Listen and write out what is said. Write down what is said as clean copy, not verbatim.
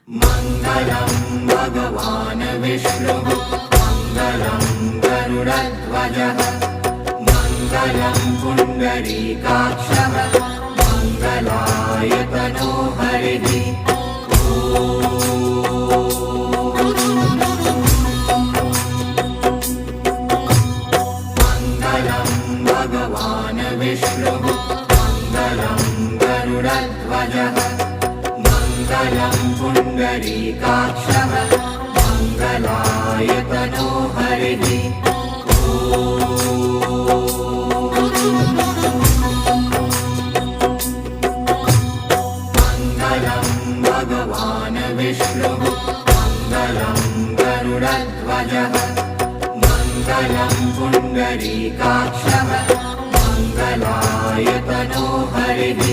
मङ्गलं भगवान् विष्णुः मङ्गलं गरुडध्वजः मङ्गलं पुण्डरीकाक्षः मङ्गलायतनो हरिः मङ्गलं भगवान् विष्णुः मङ्गलं गरुडध्वजः मङ्गलं पुण्डरीकाक्षः मङ्गलायतनो हरिः मङ्गलं भगवान् विष्णुः मङ्गलं गरुडध्वजः मङ्गलं पुण्डरीकाक्षः मङ्गलायतनो हरिः